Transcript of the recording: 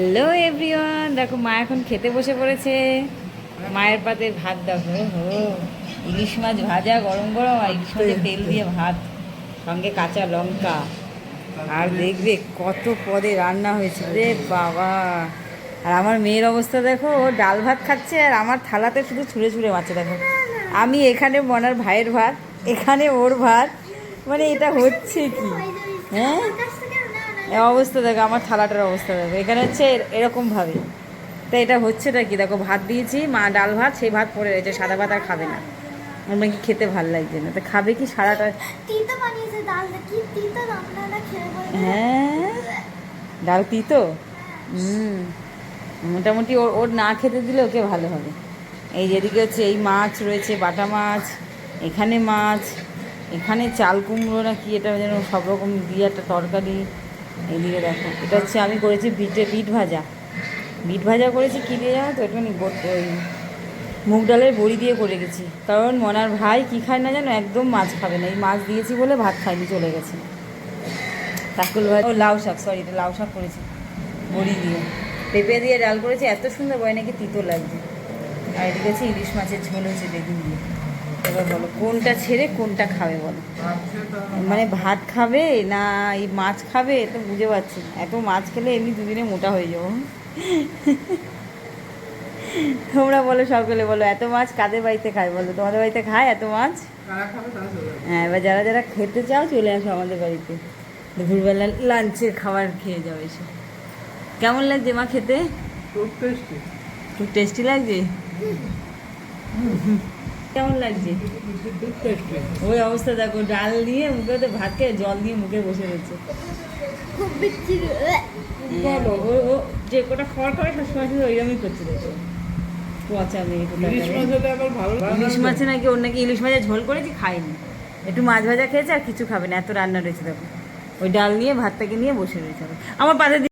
Hello everyone, দেখো মা এখন খেতে বসে পড়েছে। মায়ের পাতে ভাত দেখো, ইলিশ মাছ ভাজা গরম গরম, আর ইলিশ মাছের তেল দিয়ে ভাত, সঙ্গে কাঁচা লঙ্কা। আর দেখবে কত পদে রান্না হয়েছে রে বাবা। আর আমার মেয়ের অবস্থা দেখো, ও ডাল ভাত খাচ্ছে আর আমার থালাতে শুধু ছুঁড়ে ছুঁড়ে মাছে। দেখো আমি এখানে মনার ভাইয়ের ভাত, এখানে ওর ভাত, মানে এটা হচ্ছে কি? হ্যাঁ, অবস্থা দেখো, আমার থালাটার অবস্থা দেখো, এখানে হচ্ছে এরকমভাবে। তা এটা হচ্ছেটা কি দেখো, ভাত দিয়েছি মা, ডাল ভাত, সেই ভাত পড়ে রয়েছে, সাদা ভাত আর খাবে না। ওর নাকি খেতে ভাল লাগছে না, তা খাবে কি সারাটা? হ্যাঁ, ডাল তিতো। মোটামুটি ওর ওর না খেতে দিলে ওকে ভালো হবে। এই যেদিকে হচ্ছে এই মাছ রয়েছে, বাটা মাছ, এখানে মাছ, এখানে চাল কুমড়ো না কি এটা যেন সব রকম দিয়ে একটা তরকারি। এইদিকে দেখো, এটা হচ্ছে আমি করেছি বিট ভাজা। বিট ভাজা করেছি কী দিয়ে জানো তো, একটুখানি ওই মুগ ডালের বড়ি দিয়ে করে গেছি, কারণ মনার ভাই কী খায় না জানো, একদম মাছ খাবে না। এই মাছ দিয়েছি বলে ভাত খাইনি, চলে গেছে। কাকুল ভাই, ও লাউ শাক, সরি, এটা লাউ শাক করেছি বড়ি দিয়ে, পেঁপে দিয়ে ডাল করেছি, এত সুন্দর বয় নাকি তিতো লাগছে। আর এদিকে হচ্ছে ইলিশ মাছের ঝোল হচ্ছে বেগুন দিয়ে। এবার বলো কোনটা ছেড়ে কোনটা খাবে বলো, মানে ভাত খাবে না এই মাছ খাবে, তো বুঝে পাচ্ছি না। এত মাছ খেলে এমনি দুদিনে মোটা হয়ে যাবো। তোমরা বলো, সকলে বলো, এত মাছ কাদের বাড়িতে খায় বলো? তোমাদের বাড়িতে খায় এত মাছ? হ্যাঁ, এবার যারা যারা খেতে চাও চলে আসো আমাদের বাড়িতে, দুপুরবেলা লাঞ্চের খাবার খেয়ে যাও এসে। কেমন লাগছে মা খেতে? খুব টেস্টি লাগছে। কেমন লাগছে? ওই অবস্থা দেখো, ডাল দিয়ে মুখে তো ভাত খেয়ে জল দিয়ে মুখে বসে রয়েছে। ও যে কোটা খাওয়ার খাবে সবসময় শুধু ওইরকমই করছে দেখো। পচা মেয়ে, ইলিশ মাছে নাকি ওর নাকি ইলিশ মাছের ঝোল করেছি, খাইনি। একটু মাছ ভাজা খেয়েছে আর কিছু খাবে না, এত রান্না রয়েছে দেখো। ওই ডাল নিয়ে ভাতটাকে নিয়ে বসে রয়েছে আমার পাশে।